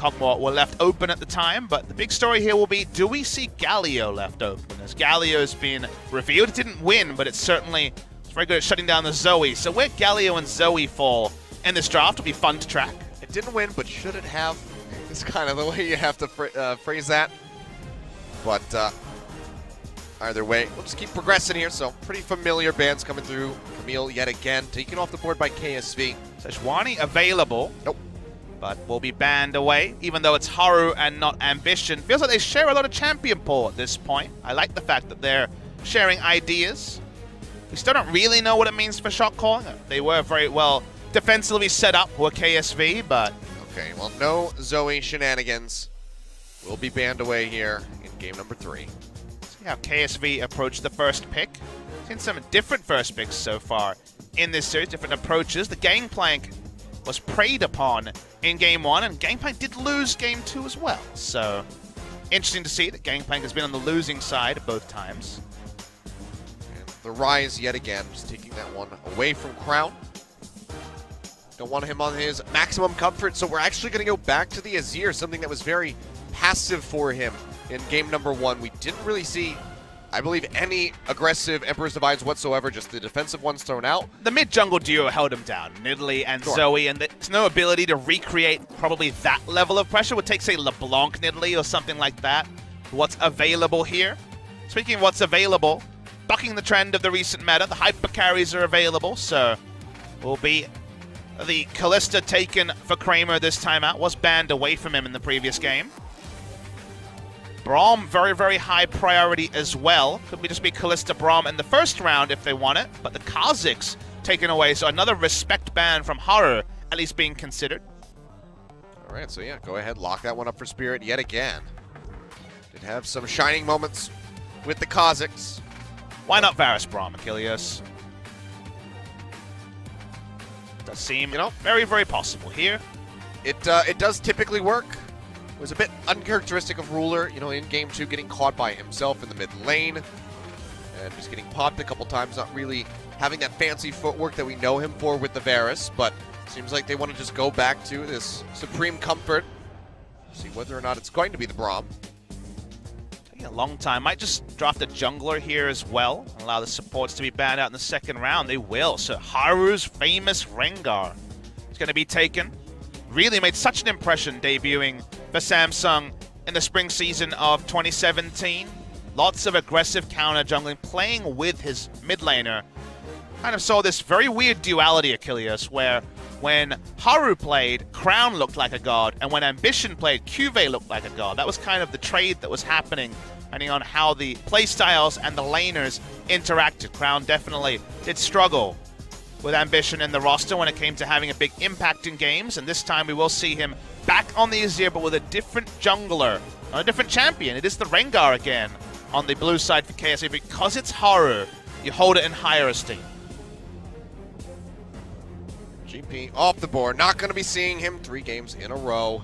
Kog'Maw were left open at the time, but the big story here will be, do we see Galio left open? As Galio's been revealed, it didn't win, but it's certainly very good at shutting down the Zoe. So where Galio and Zoe fall in this draft will be fun to track. It didn't win, but should it have? It's kind of the way you have to phrase that. But either way, we'll just keep progressing here. So pretty familiar bans coming through. Camille yet again taken off the board by KSV. Sejuani available. Nope. But will be banned away, even though it's Haru and not Ambition. Feels like they share a lot of champion pool at this point. I like the fact that they're sharing ideas. We still don't really know what it means for shot calling. They were very well defensively set up with KSV, but... Okay, well, no Zoe shenanigans. Will be banned away here in game number 3. See how KSV approached the first pick. Seen some different first picks so far in this series, different approaches. The Gangplank was preyed upon in game 1, and Gangplank did lose game 2 as well. So, interesting to see that Gangplank has been on the losing side both times. And the Rise yet again, just taking that one away from Crown. Don't want him on his maximum comfort, so we're actually going to go back to the Azir, something that was very passive for him in game number 1. We didn't really see, I believe, any aggressive Emperor's Divides whatsoever, just the defensive ones thrown out. The mid-jungle duo held him down, Nidalee and Zoe, and there's no ability to recreate probably that level of pressure. Would take, say, LeBlanc Nidalee or something like that. What's available here? Speaking of what's available, bucking the trend of the recent meta, the hyper carries are available, so will be the Kalista taken for Kramer this time out. Was banned away from him in the previous game. Braum, very, very high priority as well. Could just be Kalista Braum in the first round if they want it, but the Kha'Zix taken away, so another respect ban from Haru at least being considered. All right, so yeah, go ahead, lock that one up for Spirit yet again. Did have some shining moments with the Kha'Zix. Why not Varus Braum, Achilles? Does seem, very, very possible here. It does typically work. It was a bit uncharacteristic of Ruler, in game 2, getting caught by himself in the mid lane. And just getting popped a couple times, not really having that fancy footwork that we know him for with the Varus. But seems like they want to just go back to this supreme comfort. See whether or not it's going to be the Braum. Taking a long time. Might just draft a jungler here as well. Allow the supports to be banned out in the second round. They will. So Haru's famous Rengar is going to be taken. Really made such an impression debuting for Samsung in the spring season of 2017. Lots of aggressive counter jungling, playing with his mid laner. Kind of saw this very weird duality, Achilles, where when Haru played, Crown looked like a god, and when Ambition played, Cuvée looked like a god. That was kind of the trade that was happening, depending on how the playstyles and the laners interacted. Crown definitely did struggle with Ambition in the roster when it came to having a big impact in games, and this time we will see him back on the Azir, but with a different jungler, a different champion. It is the Rengar again on the blue side for KSV. Because it's Haru, you hold it in higher esteem. GP off the board. Not going to be seeing him 3 games in a row.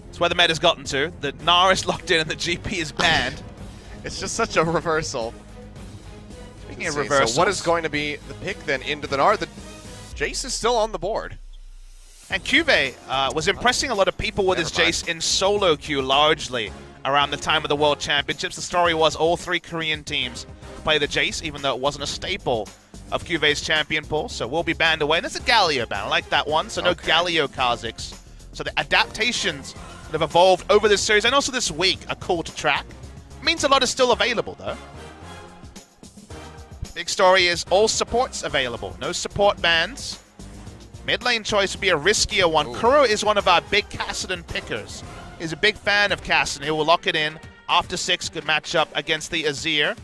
It's where the meta's gotten to. The Gnar is locked in and the GP is banned. It's just such a reversal. Speaking of reversals, so what is going to be the pick then into the Gnar? The Jace is still on the board. And Cuvée was impressing a lot of people with his Jace in solo queue largely around the time of the World Championships. The story was all 3 Korean teams play the Jace, even though it wasn't a staple of Cuvé's champion pool, so will be banned away. And it's a Galio ban. I like that one, so no Galio Kha'Zix. So the adaptations that have evolved over this series and also this week are cool to track. Means a lot is still available, though. Big story is all supports available. No support bans. Mid lane choice would be a riskier one. Ooh. Kuro is one of our big Kassadin pickers. He's a big fan of Kassadin. He will lock it in after 6. Good matchup against the Azir.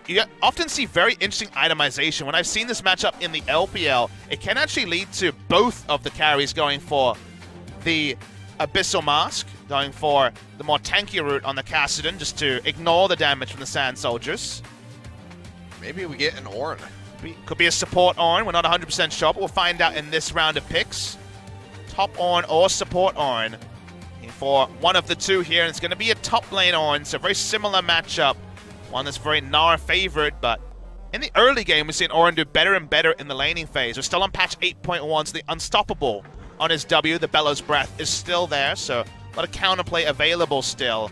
You often see very interesting itemization. When I've seen this matchup in the LPL, it can actually lead to both of the carries going for the Abyssal Mask, going for the more tanky route on the Kassadin, just to ignore the damage from the Sand Soldiers. Maybe we get an Ornn. Could be a support Ornn. We're not 100% sure, but we'll find out in this round of picks. Top Ornn or support Ornn for one of the two here, and it's going to be a top lane Ornn, so very similar matchup. One that's very Gnar favored, but in the early game, we've seen Ornn do better and better in the laning phase. We're still on patch 8.1, so the Unstoppable on his W. The Bellows Breath is still there, so a lot of counterplay available still.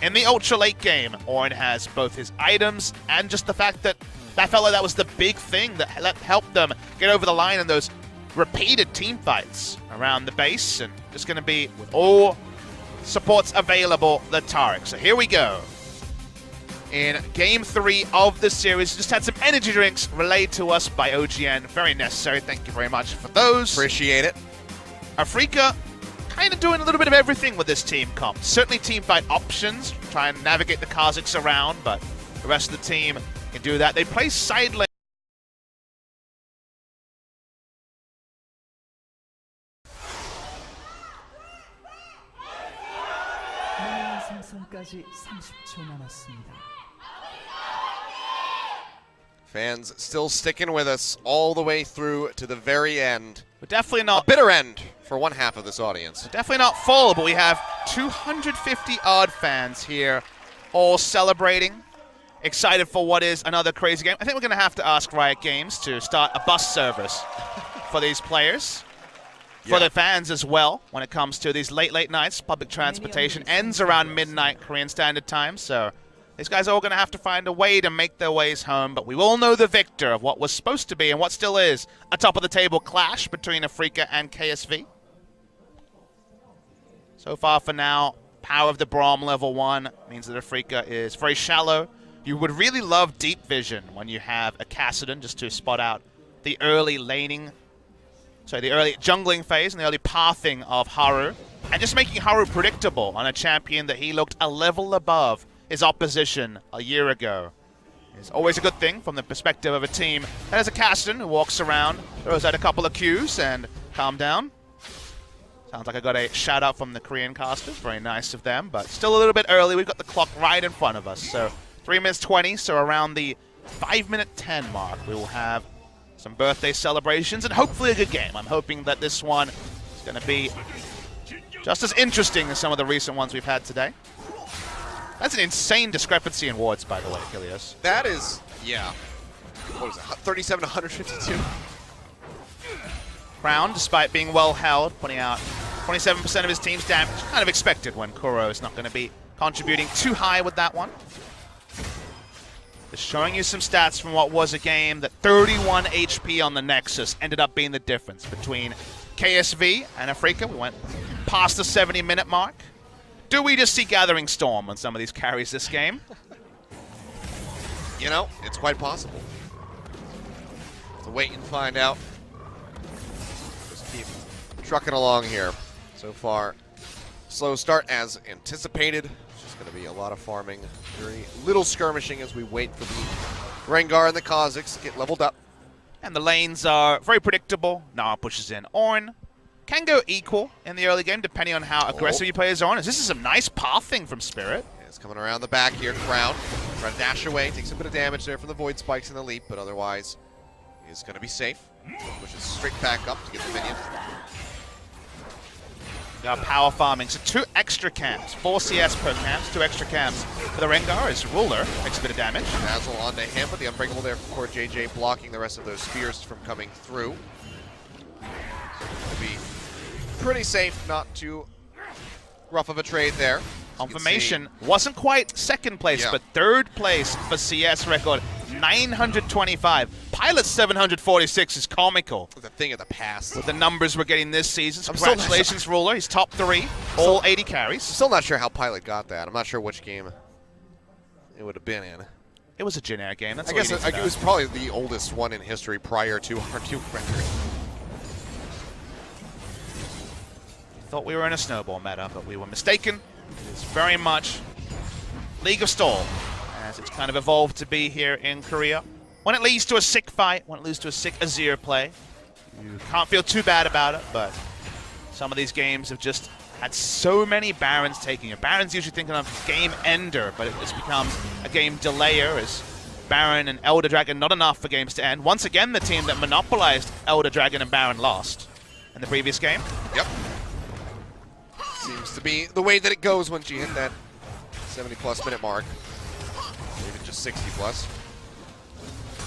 In the ultra late game, Orin has both his items and just the fact that felt like that was the big thing that helped them get over the line in those repeated team fights around the base, and just going to be, with all supports available, the Taric. So here we go. In Game 3 of the series, just had some energy drinks relayed to us by OGN. Very necessary. Thank you very much for those. Appreciate it. Afreeca kind of doing a little bit of everything with this team comp. Certainly team fight options, try and navigate the Kazakhs around, but the rest of the team can do that. They play side lane. Fans still sticking with us all the way through to the very end. We're definitely not a bitter end for one half of this audience. We're definitely not full, but we have 250 odd fans here, all celebrating, excited for what is another crazy game. I think we're going to have to ask Riot Games to start a bus service for these players, for the fans as well. When it comes to these late nights, public transportation ends around midnight Korean Standard Time, so these guys are all going to have to find a way to make their ways home, but we will know the victor of what was supposed to be and what still is a top-of-the-table clash between Afreeca and KSV. So far for now, power of the Braum level 1 means that Afreeca is very shallow. You would really love deep vision when you have a Kassadin just to spot out the early laning, the early jungling phase and the early pathing of Haru, and just making Haru predictable on a champion that he looked a level above his opposition a year ago. It's always a good thing from the perspective of a team that has a Kassadin who walks around, throws out a couple of Qs, and calm down. Sounds like I got a shout out from the Korean casters. Very nice of them, but still a little bit early. We've got the clock right in front of us. So 3 minutes 20, so around the 5-minute 10 mark, we will have some birthday celebrations and hopefully a good game. I'm hoping that this one is going to be just as interesting as some of the recent ones we've had today. That's an insane discrepancy in wards, by the way, Kilios. That is, yeah. What is it, 37 to 152? Crown, despite being well held, putting out 27% of his team's damage. Kind of expected when Kuro is not going to be contributing too high with that one. Just showing you some stats from what was a game that 31 HP on the Nexus ended up being the difference between KSV and Afreeca. We went past the 70-minute mark. Do we just see Gathering Storm on some of these carries this game? You know, it's quite possible. So wait and find out. Just keep trucking along here. So far, slow start as anticipated. It's just going to be a lot of farming, very little skirmishing as we wait for the Rengar and the Kazakhs to get leveled up. And the lanes are very predictable. Nara pushes in Ornn. Can go equal in the early game, depending on how aggressive you play as Ornn. This is some nice pathing from Spirit. Yeah, it's coming around the back here. Crown trying to dash away. Takes a bit of damage there from the Void Spikes in the leap, but otherwise he's going to be safe. Pushes straight back up to get the minion. Got power farming, so 2 extra camps. 4 CS per camps, 2 extra camps for the Rengar as Ruler takes a bit of damage. Dazzle onto him, but the Unbreakable there for JJ blocking the rest of those spears from coming through. Will be pretty safe, not too rough of a trade there. Confirmation wasn't quite second place, but third place for CS record, 925. Pilot 746 is comical. The thing of the past. With the numbers we're getting this season. So congratulations, Ruler. He's top 3, all 80 carries. I'm still not sure how Pilot got that. I'm not sure which game it would have been in. It was a generic game. That's I guess it was probably the oldest one in history prior to R2 record. Thought we were in a snowball meta, but we were mistaken. It is very much League of Stall, as it's kind of evolved to be here in Korea. When it leads to a sick fight, when it leads to a sick Azir play, you can't feel too bad about it, but some of these games have just had so many Barons taking it. Baron's usually thinking of game ender, but it's become a game delayer as Baron and Elder Dragon not enough for games to end. Once again, the team that monopolized Elder Dragon and Baron lost in the previous game. Yep. Seems to be the way that it goes once you hit that 70-plus minute mark. Even just 60-plus.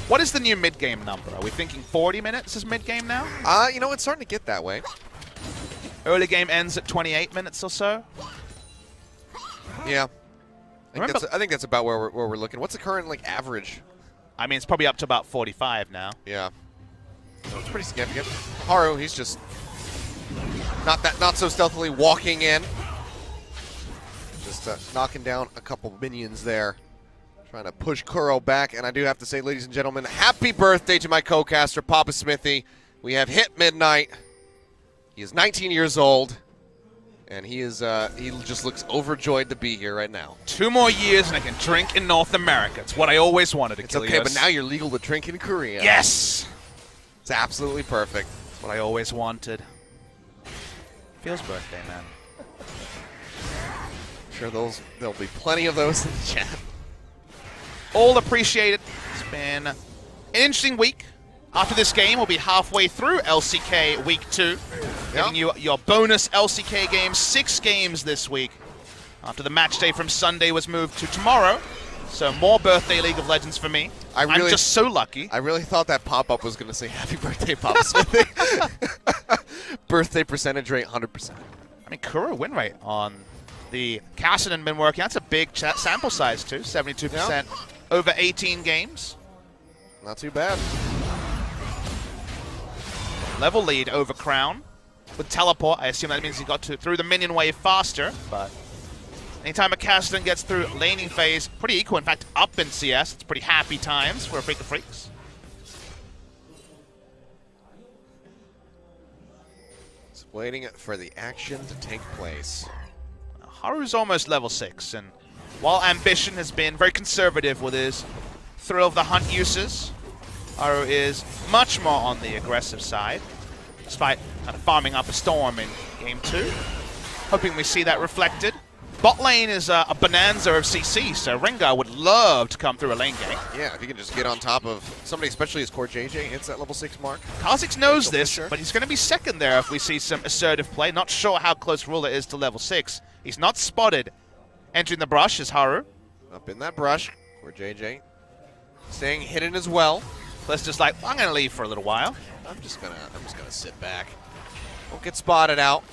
What is the new mid-game number? Are we thinking 40 minutes is mid-game now? You know, it's starting to get that way. Early game ends at 28 minutes or so. Yeah. I think that's about where we're looking. What's the current like average? I mean, it's probably up to about 45 now. Yeah. So it's pretty significant. Haru, he's just not so stealthily walking in. Just knocking down a couple minions there. Trying to push Kuro back. And I do have to say, ladies and gentlemen, happy birthday to my co-caster, Papa Smithy. We have hit midnight. He is 19 years old. And he just looks overjoyed to be here right now. 2 more years and I can drink in North America. It's what I always wanted, Achilles. It's okay, but now you're legal to drink in Korea. Yes! It's absolutely perfect. It's what I always wanted. Feels birthday, man. I'm sure there'll be plenty of those in the chat. All appreciated. It's been an interesting week. After this game, we'll be halfway through LCK Week 2. Giving you your bonus LCK games, 6 games this week. After the match day from Sunday was moved to tomorrow. So more birthday League of Legends for me. I'm just so lucky. I really thought that pop-up was going to say happy birthday, Papa Smithy. Birthday percentage rate, 100%. I mean, Kuro win rate on the Cassidy been working. That's a big sample size, too. 72% over 18 games. Not too bad. Level lead over Crown. With teleport, I assume that means he got through the minion wave faster, but anytime a Cassidy gets through laning phase, pretty equal. In fact, up in CS, it's pretty happy times for Afreeca Freecs. Just waiting for the action to take place. Haru's almost level 6, and while Ambition has been very conservative with his Thrill of the Hunt uses, Haru is much more on the aggressive side, despite kind of farming up a Storm in Game 2. Hoping we see that reflected. Bot lane is a bonanza of CC, so Rengar would love to come through a lane gank. Yeah, if he can just get on top of somebody, especially as Core JJ hits that level 6 mark. Kha'Zix knows this, but he's going to be second there if we see some assertive play. Not sure how close Ruler is to level 6. He's not spotted. Entering the brush is Haru. Up in that brush, Core JJ staying hidden as well. Plus just like, I'm going to leave for a little while. I'm just gonna sit back. Won't get spotted out.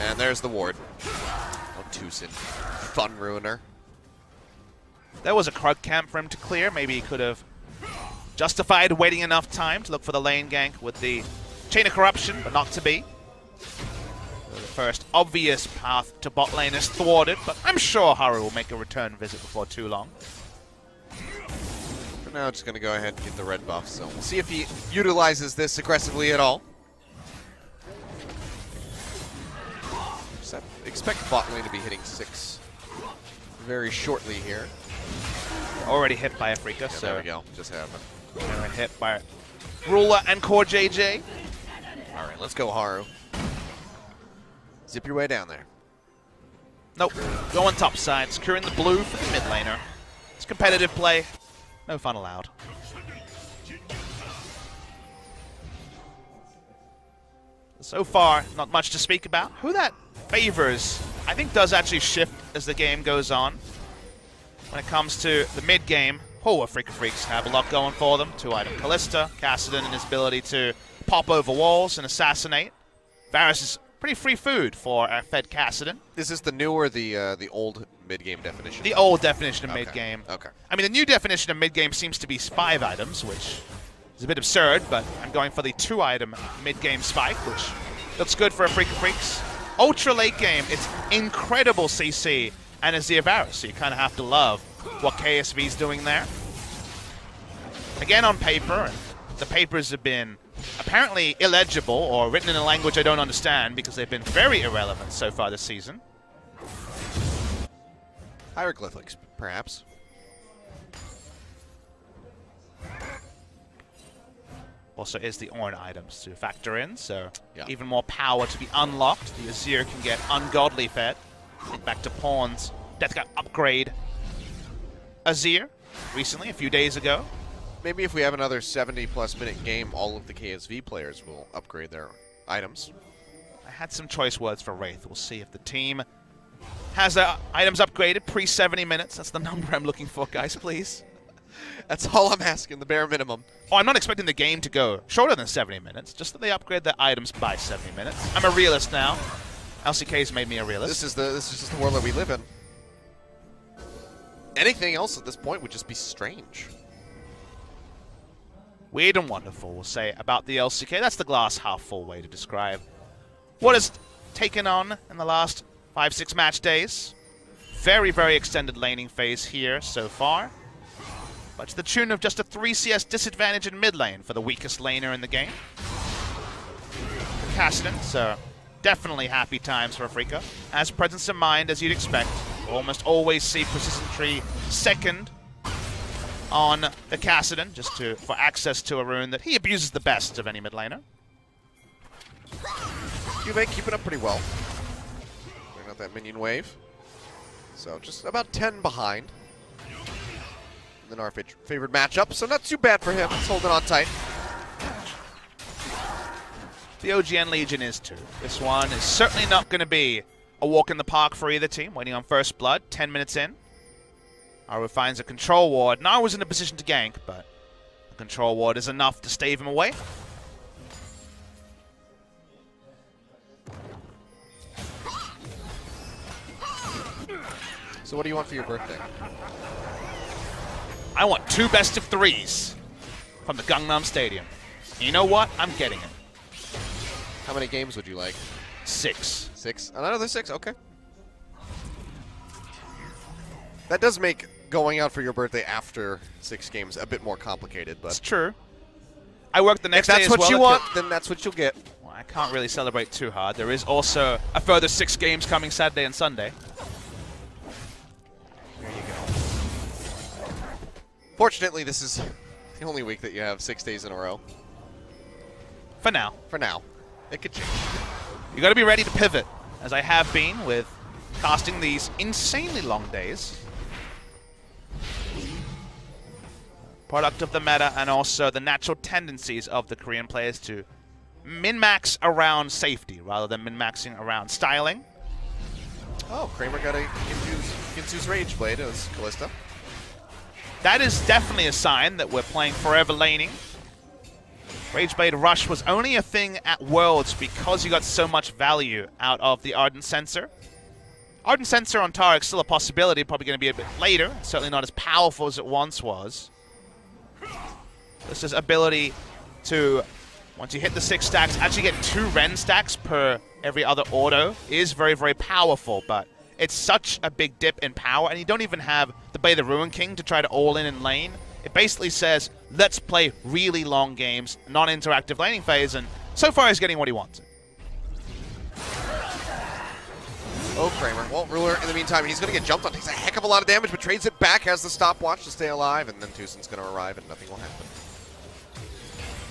And there's the ward. Oh, Tucson. Fun ruiner. There was a Krug camp for him to clear. Maybe he could have justified waiting enough time to look for the lane gank with the Chain of Corruption, but not to be. So the first obvious path to bot lane is thwarted, but I'm sure Haru will make a return visit before too long. For now, just going to go ahead and get the red buff, so we'll see if he utilizes this aggressively at all. Expect bot lane to be hitting 6 very shortly here. Already hit by Afreeca, Yeah, so there we go. Just happened. They're hit by Ruler and Core JJ. All right, let's go, Haru. Zip your way down there. Nope. Go on top side, securing the blue for the mid laner. It's competitive play. No fun allowed. So far, not much to speak about. Who that favors, I think, does actually shift as the game goes on. When it comes to the mid game, Afreeca Freecs have a lot going for them. 2-item Callista, Cassidy and his ability to pop over walls and assassinate. Varus is pretty free food for our fed Cassidy. Is this the new or the old mid-game definition? The old definition of mid-game. Okay. I mean, the new definition of mid-game seems to be 5 items, which is a bit absurd, but I'm going for the 2-item mid-game spike, which looks good for Afreeca Freecs. Ultra late game, it's incredible CC and Azir Varus, so you kind of have to love what KSV is doing there. Again on paper, and the papers have been apparently illegible or written in a language I don't understand because they've been very irrelevant so far this season. Hieroglyphics, perhaps. Also is the Ornn items to factor in, so even more power to be unlocked. The Azir can get ungodly fed. Think back to Pawn's Death Guard upgrade Azir recently, a few days ago. Maybe if we have another 70-plus minute game, all of the KSV players will upgrade their items. I had some choice words for Wraith. We'll see if the team has their items upgraded pre-70 minutes. That's the number I'm looking for, guys, please. That's all I'm asking, the bare minimum. Oh, I'm not expecting the game to go shorter than 70 minutes, just that they upgrade their items by 70 minutes. I'm a realist now. LCK's made me a realist. This is just the world that we live in. Anything else at this point would just be strange. Weird and wonderful, we'll say, about the LCK. That's the glass half full way to describe what has taken on in the last 5-6 match days. Very, very extended laning phase here so far. But to the tune of just a 3 CS disadvantage in mid lane for the weakest laner in the game. Kassadin, so definitely happy times for Afreeca. As presence of mind, as you'd expect. We'll almost always see Precision Tree second on the Kassadin, just for access to a rune that he abuses the best of any mid laner. KSV keeping up pretty well. Bring out that minion wave. So just about 10 behind. And then our favorite matchup, so not too bad for him. He's holding on tight. The OGN Legion is too. This one is certainly not going to be a walk in the park for either team. Waiting on first blood, 10 minutes in. Aru finds a control ward. Nar was in a position to gank, but the control ward is enough to stave him away. So what do you want for your birthday? I want 2 best of 3s from the Gangnam Stadium. You know what? I'm getting it. How many games would you like? 6. 6? Another 6? Okay. That does make going out for your birthday after 6 games a bit more complicated, but... It's true. I work the next day day as as well. If that's what you want, then that's what you'll get. Well, I can't really celebrate too hard. There is also a further 6 games coming Saturday and Sunday. There you go. Fortunately, this is the only week that you have 6 days in a row. For now. For now. It could change. You got to be ready to pivot, as I have been with casting these insanely long days. Product of the meta and also the natural tendencies of the Korean players to min-max around safety rather than min-maxing around styling. Oh, Kramer got a Ginsu's Rage Blade as Kalista. That is definitely a sign that we're playing forever laning. Rageblade Rush was only a thing at Worlds because you got so much value out of the Ardent Sensor. Ardent Sensor on Tarek's still a possibility, probably going to be a bit later. Certainly not as powerful as it once was. This is ability to, once you hit the 6 stacks, actually get 2 Ren stacks per every other auto is very, very powerful, but it's such a big dip in power, and you don't even have the Bay the Ruin King to try to all-in and lane. It basically says, let's play really long games, non-interactive laning phase, and so far he's getting what he wants. Oh, Kramer. Well, Ruler, in the meantime, he's going to get jumped on. Takes a heck of a lot of damage, but trades it back, has the stopwatch to stay alive, and then Tucson's going to arrive, and nothing will happen.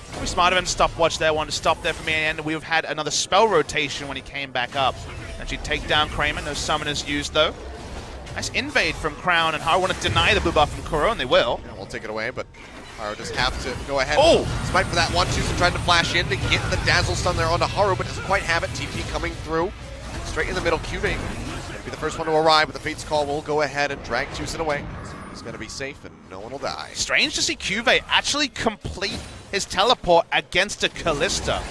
Probably smart of him to stopwatch there, wanted to stop there for me, and we've had another spell rotation when he came back up. Actually take down Kramer, no summoners used though. Nice invade from Crown, and Haru want to deny the blue buff from Kuro, and they will. Yeah, we'll take it away, but Haru just have to go ahead. Oh! Despite for that one, Tucson tried to flash in to get the Dazzle Stun there onto Haru, but doesn't quite have it. TP coming through. Straight in the middle, QV. Gonna be the first one to arrive, but the Fate's Call will go ahead and drag Tucson away. He's gonna be safe, and no one will die. Strange to see QV actually complete his teleport against a Kalista.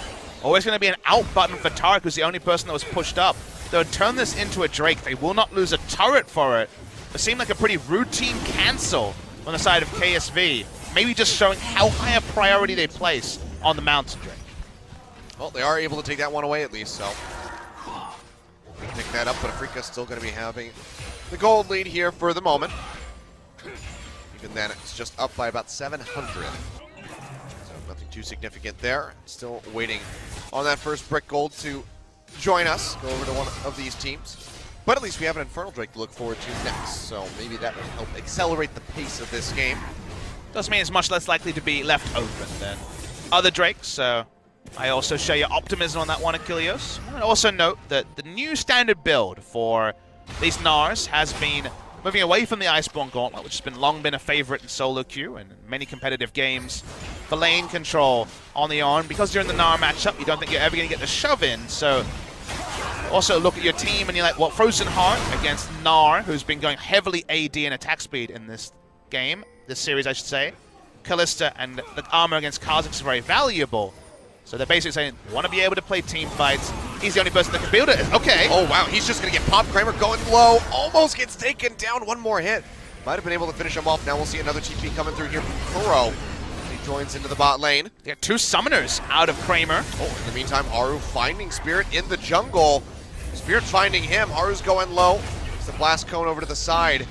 Always going to be an out button for Tarek, who's the only person that was pushed up. They'll turn this into a Drake. They will not lose a turret for it. It seemed like a pretty routine cancel on the side of KSV. Maybe just showing how high a priority they place on the Mountain Drake. Well, they are able to take that one away at least, so. Pick that up, but Afreeca's still going to be having the gold lead here for the moment. Even then, it's just up by about 700. Nothing too significant there. Still waiting on that first brick gold to join us, go over to one of these teams. But at least we have an Infernal Drake to look forward to next, so maybe that will help accelerate the pace of this game. Does mean it's much less likely to be left open than other Drakes, so I also share your optimism on that one, Achilleos. I also note that the new standard build for these Nars has been moving away from the Iceborne Gauntlet, which has long been a favorite in solo queue and in many competitive games, for lane control on the Ornn. Because you're in the Gnar matchup, you don't think you're ever going to get the shove in, so also look at your team and you're like, well, Frozen Heart against Gnar, who's been going heavily AD and attack speed in this game, this series, I should say. Kalista and the armor against Kha'Zix is very valuable. So they're basically saying, want to be able to play team fights. He's the only person that can build it. Okay. Oh, wow. He's just going to get popped. Kramer going low. Almost gets taken down. One more hit. Might have been able to finish him off. Now we'll see another TP coming through here from Kuro. He joins into the bot lane. They got 2 summoners out of Kramer. Oh, in the meantime, Haru finding Spirit in the jungle. Spirit's finding him. Haru's going low. It's the blast cone over to the side.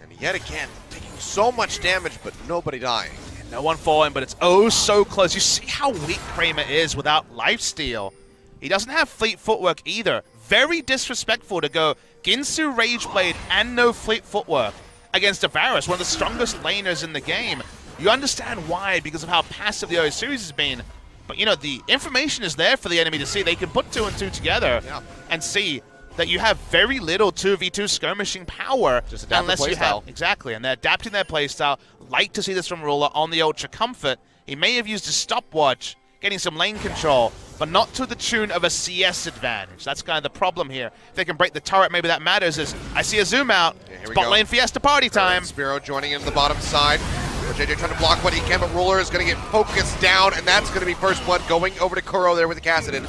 And yet again, taking so much damage, but nobody dying. No one falling, but it's oh so close. You see how weak Kramer is without lifesteal. He doesn't have fleet footwork either. Very disrespectful to go Ginsu Rageblade and no fleet footwork against a Varus, one of the strongest laners in the game. You understand why, because of how passive the OS series has been. But, you know, the information is there for the enemy to see. They can put 2 and 2 together and see that you have very little 2v2 skirmishing power. Just adapt the playstyle. Exactly, and they're adapting their playstyle. Like to see this from Ruler on the Ultra Comfort. He may have used a stopwatch, getting some lane control, but not to the tune of a CS advantage. That's kind of the problem here. If they can break the turret, maybe that matters. As I see a zoom out. Spot lane Fiesta party time. Spiro joining into the bottom side. JJ trying to block what he can, but Ruler is going to get focused down, and that's going to be first blood going over to Kuro there with the Kassadin.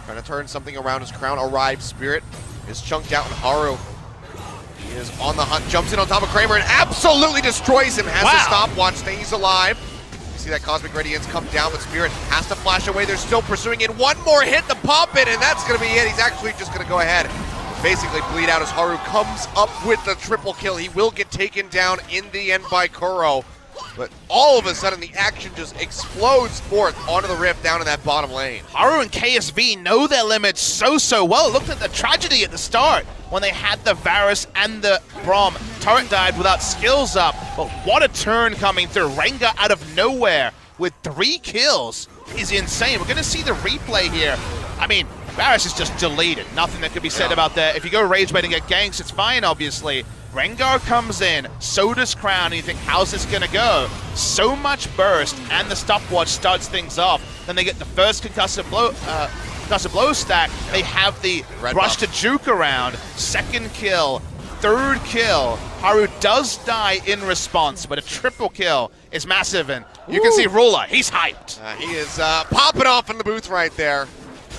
Trying to turn something around. His crown arrives. Spirit is chunked out, and Haru, he is on the hunt, jumps in on top of Kramer and absolutely destroys him. Has a stopwatch, stays alive. You see that Cosmic Radiance come down, but Spirit has to flash away. They're still pursuing it. One more hit to pop it, and that's going to be it. He's actually just going to go ahead and basically bleed out as Haru comes up with the triple kill. He will get taken down in the end by Kuro. But all of a sudden, the action just explodes forth onto the rift down in that bottom lane. Haru and KSV know their limits so well. Look at the tragedy at the start when they had the Varus and the Braum. Turret died without skills up, but what a turn coming through. Rengar out of nowhere with 3 kills is insane. We're going to see the replay here. I mean, Varus is just deleted. Nothing that could be said about that. If you go Rageblade and get ganks, it's fine, obviously. Rengar comes in, so does Crown, and you think, how's this gonna go? So much burst, and the stopwatch starts things off. Then they get the first concussive blow stack. They have the rush to juke around. 2nd kill, 3rd kill. Haru does die in response, but a triple kill is massive, and you can see Ruler, he's hyped. He is popping off in the booth right there.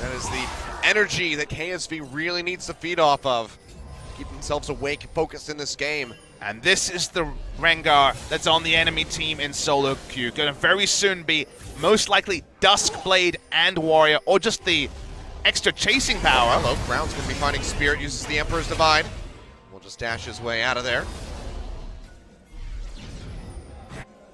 That is the energy that KSV really needs to feed off of. Keep themselves awake and focused in this game. And this is the Rengar that's on the enemy team in solo queue. Going to very soon be most likely Duskblade and Warrior, or just the extra chasing power. Hello, Brown's going to be finding Spirit, uses the Emperor's Divide. We'll just dash his way out of there.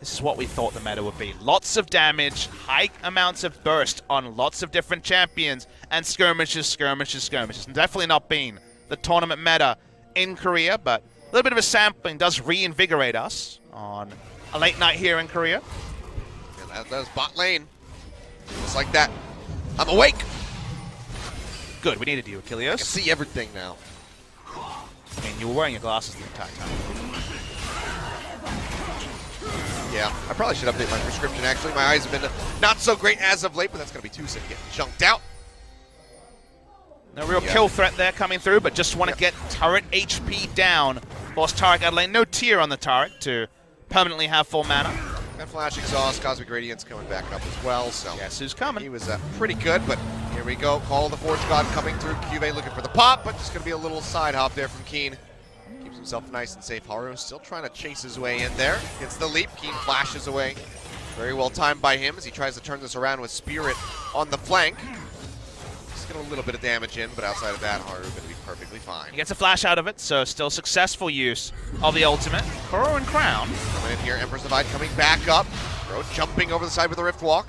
This is what we thought the meta would be. Lots of damage, high amounts of burst on lots of different champions, and skirmishes. Definitely not been the tournament meta in Korea, but a little bit of a sampling does reinvigorate us on a late night here in Korea. Yeah, that's bot lane. Just like that. I'm awake. Good, we needed you, Achilles. I can see everything now. I mean, you were wearing your glasses the entire time. Yeah, I probably should update my prescription, actually. My eyes have been not so great as of late, but that's going to be too sick getting chunked out. No real kill threat there coming through, but just want to get turret HP down. Force Taric out of lane. No tier on the Taric to permanently have full mana. And Flash Exhaust, Cosmic Radiance coming back up as well. So guess who's coming? He was pretty good, but here we go. Call of the Forge God coming through. QV looking for the pop, but just going to be a little side hop there from Keen. Keeps himself nice and safe. Haru still trying to chase his way in there. Gets the leap. Keen flashes away. Very well timed by him as he tries to turn this around with Spirit on the flank. Get a little bit of damage in, but outside of that, Haru going to be perfectly fine. He gets a flash out of it, so still successful use of the ultimate. Kuro and Crown. Coming in here, Emperor's Divide coming back up. Kuro jumping over the side with a Rift Walk.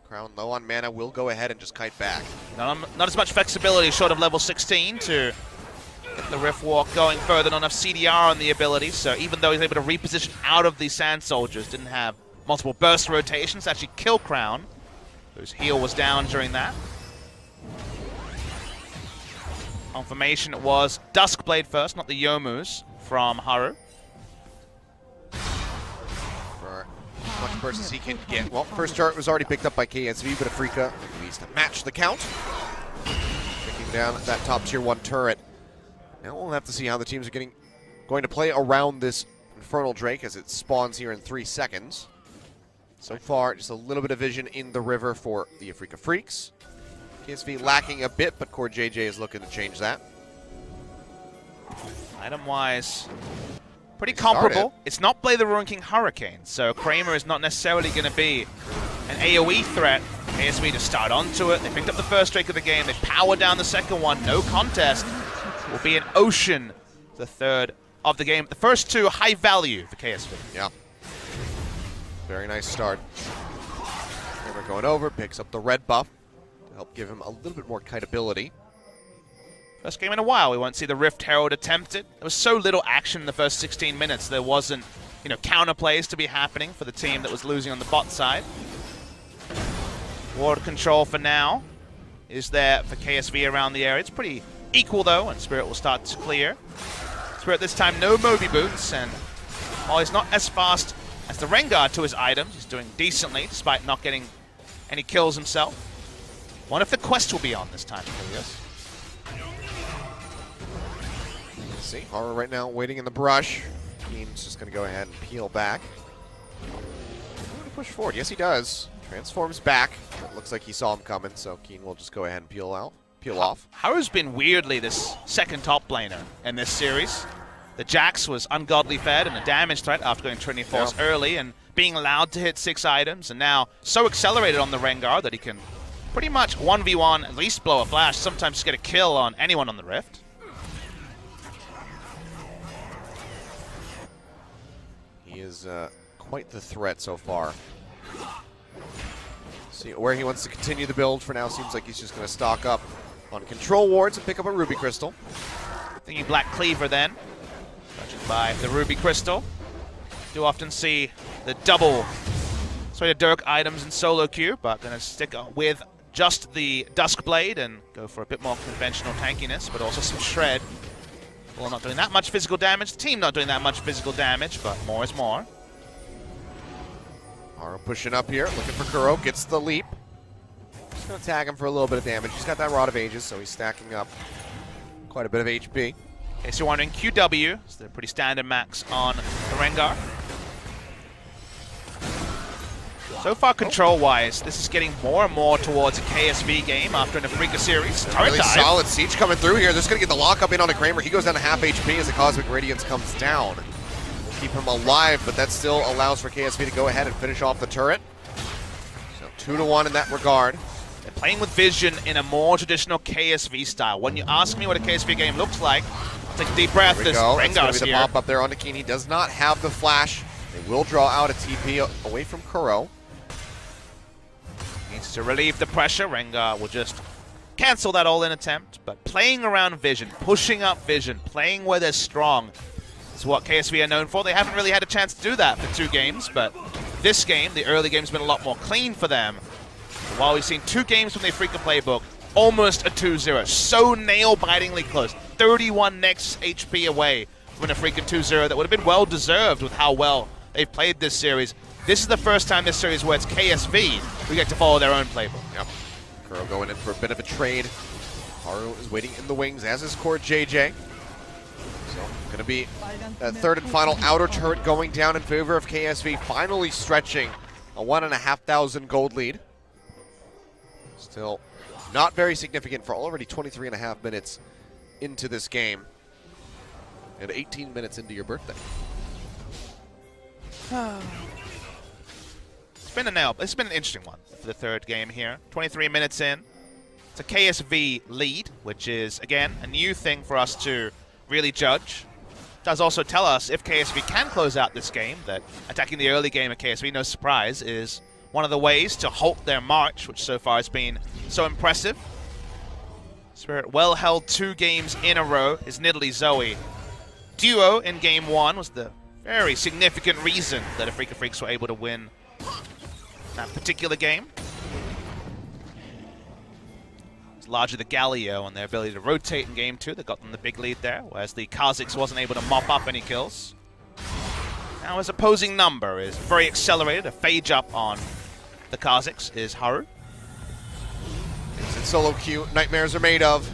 Crown low on mana, will go ahead and just kite back. Not as much flexibility short of level 16 to get the Rift Walk going further. Not enough CDR on the ability, so even though he's able to reposition out of the Sand Soldiers, didn't have multiple burst rotations to actually kill Crown, whose heal was down during that. Confirmation it was Duskblade first, not the Yomus from Haru. For as much burst as he can get. Well, first turret was already picked up by KSV, but Afreeca needs to match the count. Taking down that top tier 1 turret. Now we'll have to see how the teams are going to play around this Infernal Drake as it spawns here in 3 seconds. So far, just a little bit of vision in the river for the Afreeca Freecs. KSV lacking a bit, but Core JJ is looking to change that. Item-wise, pretty comparable. It's not Play the Ruin King Hurricane, so Kramer is not necessarily going to be an AoE threat. KSV just start onto it. They picked up the first Drake of the game. They power down the second one. No contest. Will be an Ocean, the third of the game. The first two, high value for KSV. Yeah. Very nice start. Kramer going over, picks up the red buff to help give him a little bit more kiteability. First game in a while, we won't see the Rift Herald attempted. There was so little action in the first 16 minutes. There wasn't, counterplays to be happening for the team that was losing on the bot side. Ward control for now is there for KSV around the area. It's pretty equal though, and Spirit will start to clear. Spirit this time no Moby boots, and while he's not as fast as the Rengar to his items, he's doing decently despite not getting any kills himself. Wonder if the quest will be on this time, Helios. See, Horror right now waiting in the brush. Keen's just going to go ahead and peel back. Going to push forward. Yes, he does. Transforms back. It looks like he saw him coming, so Keen will just go ahead and peel off. Haru's been weirdly this second top laner in this series. The Jax was ungodly fed and a damage threat after going Trinity Force early and being allowed to hit 6 items, and now so accelerated on the Rengar that he can pretty much 1v1, at least blow a flash, sometimes just get a kill on anyone on the Rift. He is quite the threat so far. See where he wants to continue the build for now. Seems like he's just going to stock up on control wards and pick up a Ruby Crystal. Thinking Black Cleaver then, judging by the Ruby Crystal. Do often see the double Sway Dirk items in solo queue, but going to stick with just the Duskblade and go for a bit more conventional tankiness, but also some shred. Well, not doing that much physical damage. The team not doing that much physical damage, but more is more. Haru pushing up here, looking for Kuro, gets the leap. Just going to tag him for a little bit of damage. He's got that Rod of Ages, so he's stacking up quite a bit of HP. In case you're wondering, QW is the pretty standard max on the Rengar. So far, control-wise, this is getting more and more towards a KSV game after an Afreeca series. Really solid siege coming through here. They're just going to get the lockup in on a Kramer. He goes down to half HP as the Cosmic Radiance comes down. We'll keep him alive, but that still allows for KSV to go ahead and finish off the turret. So 2-1 in that regard. They're playing with vision in a more traditional KSV style. When you ask me what a KSV game looks like, take a deep breath. There we go. It's going to be the pop up there on Keen. He does not have the flash. They will draw out a TP away from Kuro. Needs to relieve the pressure. Rengar will just cancel that all-in attempt, but playing around vision, pushing up vision, playing where they're strong is what KSV are known for. They haven't really had a chance to do that for 2 games, but this game, the early game's been a lot more clean for them. While we've seen 2 games from the Afreeca playbook, almost a 2-0, so nail-bitingly close. 31 Nexus HP away from an Afreeca 2-0 that would have been well-deserved with how well they've played this series. This is the first time this series where it's KSV we get to follow their own playbook. Yep. Kuro going in for a bit of a trade. Haru is waiting in the wings, as is Core JJ. So, going to be that third and final outer turret going down in favor of KSV, finally stretching a 1,500 gold lead. Still not very significant for already 23.5 minutes into this game. And 18 minutes into your birthday. It's been an interesting one for the third game here. 23 minutes in. It's a KSV lead, which is, again, a new thing for us to really judge. It does also tell us if KSV can close out this game, that attacking the early game of KSV, no surprise, is one of the ways to halt their march, which so far has been so impressive. Spirit well held 2 games in a row. His Nidalee Zoe duo in game 1 was the very significant reason that Afreeca Freecs were able to win that particular game. It's largely the Galio and their ability to rotate in game 2 that got them the big lead there, whereas the Kha'Zix wasn't able to mop up any kills. Now his opposing number is very accelerated. A phage up on the Kha'Zix is Haru. It's in solo queue. Nightmares are made of.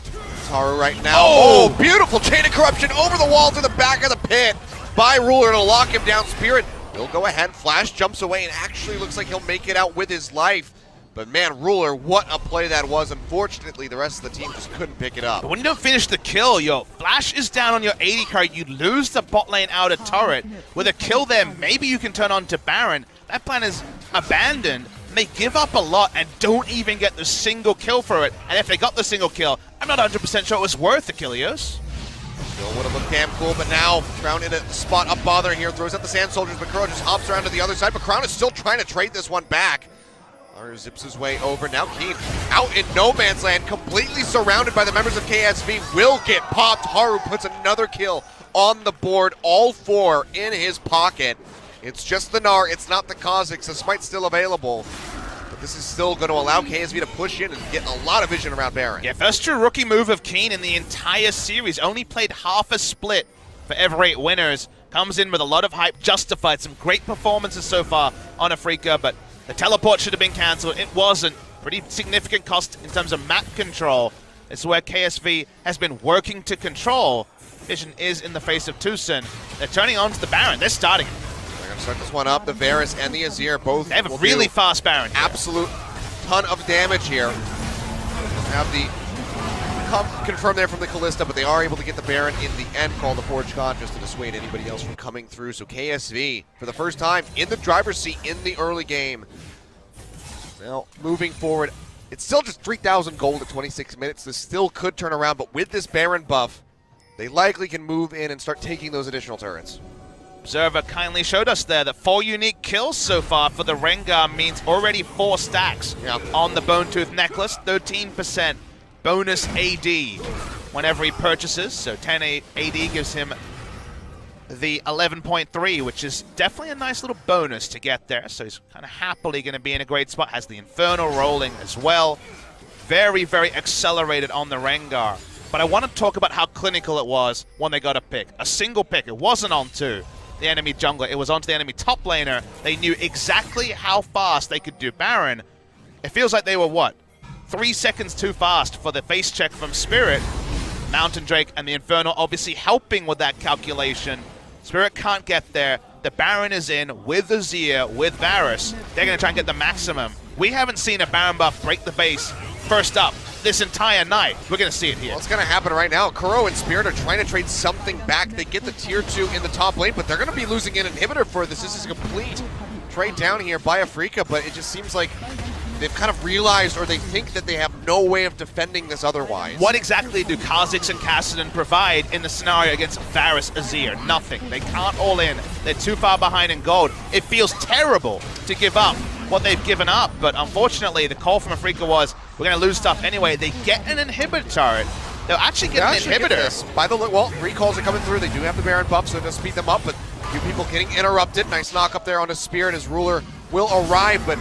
It's Haru right now. Oh, beautiful chain of corruption over the wall to the back of the pit. by Ruler to lock him down. Spirit will go ahead, Flash jumps away, and actually looks like he'll make it out with his life. But man, Ruler, what a play that was. Unfortunately, the rest of the team just couldn't pick it up. But when you don't finish the kill, yo, Flash is down on your 80 card, you lose the bot lane outer turret. With a kill there, maybe you can turn on to Baron. That plan is abandoned. They give up a lot and don't even get the single kill for it. And if they got the single kill, I'm not 100% sure it was worth the kill, Yos. Still would have looked damn cool, but now Crown in a spot up bother here, throws out the Sand Soldiers, but Crow just hops around to the other side, but Crown is still trying to trade this one back. Haru zips his way over. Now Keen out in no man's land, completely surrounded by the members of KSV, will get popped. Haru puts another kill on the board, all 4 in his pocket. It's just the Gnar, it's not the Kha'Zix. The Smite's still available, but this is still going to allow KSV to push in and get a lot of vision around Baron. Yeah, first true rookie move of Keen in the entire series. Only played half a split for every 8 winners. Comes in with a lot of hype, justified some great performances so far on Afreeca, but the teleport should have been cancelled. It wasn't. Pretty significant cost in terms of map control. It's where KSV has been working to control. Vision is in the face of Tucson. They're turning on to the Baron. They're starting it. They're going to start this one up. The Varus and the Azir both They have a really fast Baron. Absolute ton of damage here. Have the confirm there from the Kalista, but they are able to get the Baron in the end. Call the Forge God just to dissuade anybody else from coming through. So KSV, for the first time in the driver's seat in the early game. Now, moving forward, it's still just 3,000 gold at 26 minutes. This still could turn around, but with this Baron buff, they likely can move in and start taking those additional turrets. Observer kindly showed us there that 4 unique kills so far for the Rengar means already 4 stacks on the Bone Tooth necklace, 13% bonus AD whenever he purchases. So 10 AD gives him the 11.3, which is definitely a nice little bonus to get there. So he's kind of happily going to be in a great spot. Has the Infernal rolling as well. Very, very accelerated on the Rengar. But I want to talk about how clinical it was when they got a pick. A single pick. It wasn't onto the enemy jungler. It was onto the enemy top laner. They knew exactly how fast they could do Baron. It feels like they were, what, 3 seconds too fast for the face check from Spirit. Mountain Drake and the Infernal obviously helping with that calculation. Spirit can't get there. The Baron is in with Azir, with Varus. They're going to try and get the maximum. We haven't seen a Baron buff break the base first up this entire night. We're going to see it here. Well, it's going to happen right now. Kuro and Spirit are trying to trade something back. They get the tier 2 in the top lane, but they're going to be losing an inhibitor for this. This is a complete trade down here by Afreeca, but it just seems like they've kind of realized, or they think that they have no way of defending this otherwise. What exactly do Kha'Zix and Kassadin provide in the scenario against Varus Azir? Nothing. They can't all in. They're too far behind in gold. It feels terrible to give up what they've given up, but unfortunately the call from Afreeca was, we're going to lose stuff anyway. They get an inhibitor turret. They'll actually get an inhibitor. By the well, recalls are coming through. They do have the Baron buff, so it'll speed them up, but a few people getting interrupted. Nice knock up there on his Spirit. His Ruler will arrive, but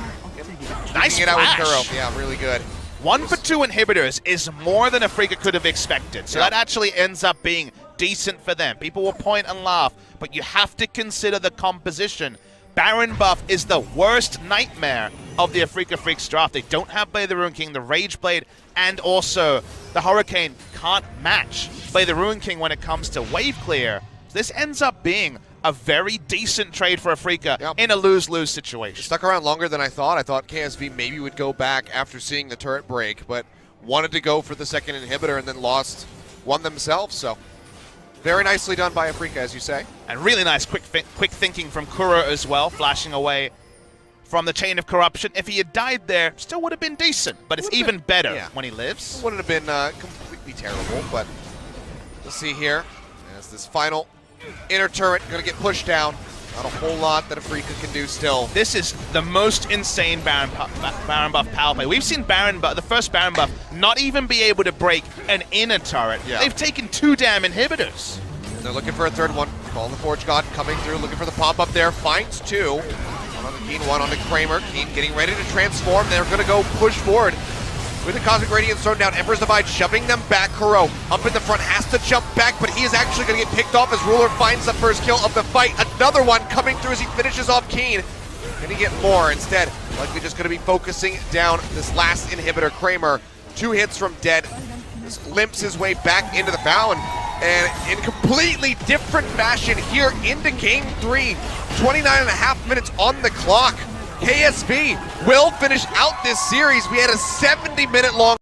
nice it out with Kuro. flash. Yeah, really good. 1 for 2 inhibitors is more than Afreeca could have expected. So that actually ends up being decent for them. People will point and laugh, but you have to consider the composition. Baron buff is the worst nightmare of the Afreeca Freecs draft. They don't have Blade of the Ruin King, the Rage Blade, and also the Hurricane can't match Blade of the Ruin King when it comes to wave clear. So this ends up being a very decent trade for Afreeca in a lose-lose situation. Stuck around longer than I thought. I thought KSV maybe would go back after seeing the turret break, but wanted to go for the second inhibitor and then lost one themselves. So very nicely done by Afreeca, as you say. And really nice quick thinking from Kuro as well, flashing away from the Chain of Corruption. If he had died there, still would have been decent, but it's even better when he lives. Wouldn't have been completely terrible, but we'll see here as this final inner turret going to get pushed down. Not a whole lot that Afreeca can do still. This is the most insane Baron buff power play. We've seen Baron buff, the first Baron buff, not even be able to break an inner turret. They've taken 2 damn inhibitors. And they're looking for a third one. Call the Forge God coming through, looking for the pop-up there. Finds 2. One on the Keen, one on the Kramer. Keen getting ready to transform. They're going to go push forward. With the Cosmic Radiance thrown down, Emperor's Divide shoving them back. Kuro up in the front, has to jump back, but he is actually going to get picked off as Ruler finds the first kill of the fight. Another one coming through as he finishes off Keen. Can he get more? Instead, likely just going to be focusing down this last inhibitor, Kramer. 2 hits from dead. Just limps his way back into the foul, and And in completely different fashion here into Game 3, 29.5 minutes on the clock. KSV will finish out this series. We had a 70-minute long